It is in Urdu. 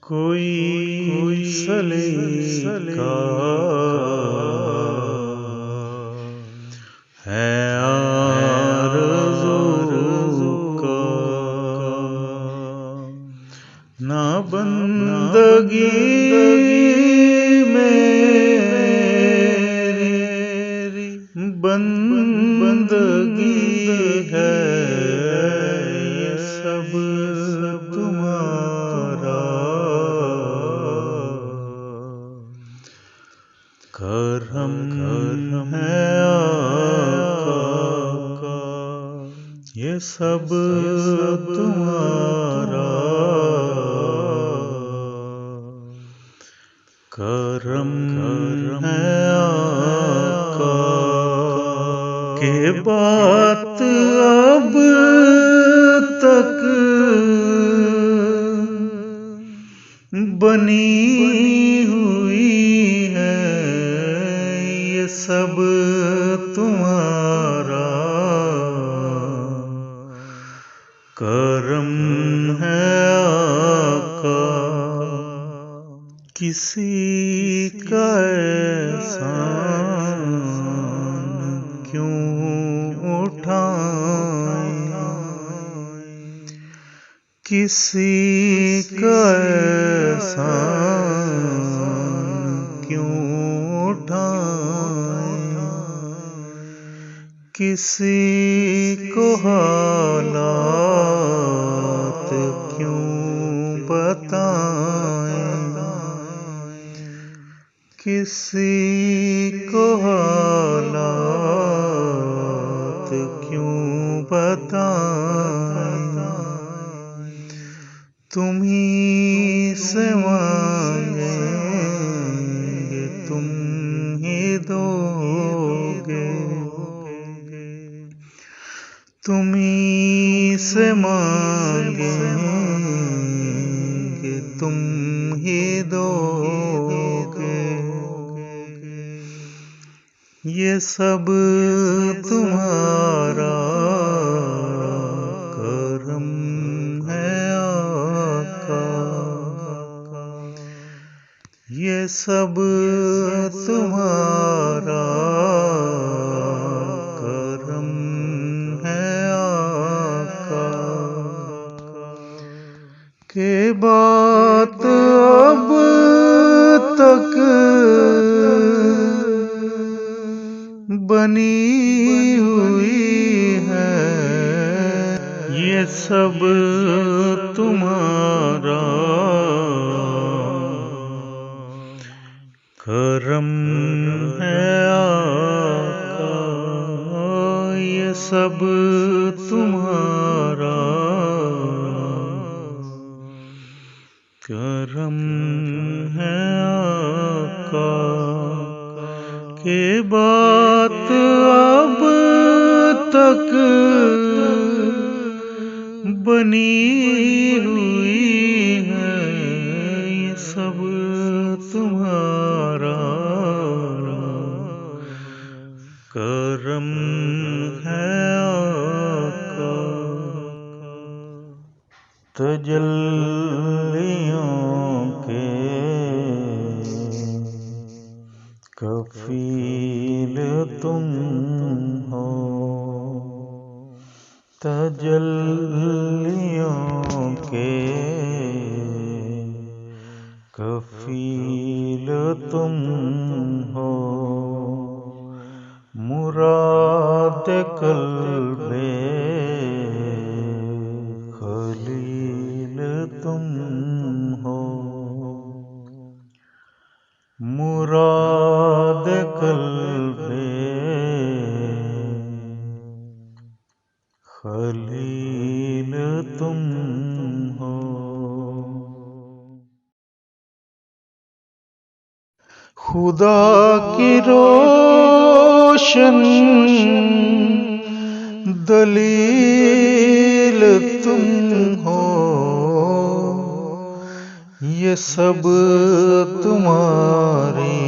کوئی سلیقہ ہے آرزو کا، نہ بندگی میری بندگی ہے، یہ سب تمہارا کرم ہے آقا، یہ سب تمہارا کرم ہے آقا، کہ بات اب تک بنی ہوئی ہے، یہ سب تمہارا کرم ہے آقا، کسی کا احسان کیوں اٹھائیں، کسی کا احسان کیوں اٹھائیں، کسی کو حالات کیوں بتائیں، کسی کو حالات کیوں بتائیں، تمہیں سے مانگیں گے تم ہی دو گے، تمہیں سے مانگیں گے تم ہی دو گے، یہ سب تمہارا کرم ہے آقا، یہ سب تمہارا کرم ہے آقا، کہ بات اب تک بنی ہوئی ہے، یہ سب تمہارا کرم ہے آقا، یہ سب تمہارا کرم ہے آقا، کہ بات اب تک بنی ہوئی ہے، یہ سب تمہارا کرم ہے آقا، تجلیوں کے کفیل تم ہو، تجلیوں کے کفیل تم ہو، مراد قلب خلیل تم ہو، مراد قلب خلیل تم ہو، خدا کی روشن دلیل تم ہو، یہ سب تمہاری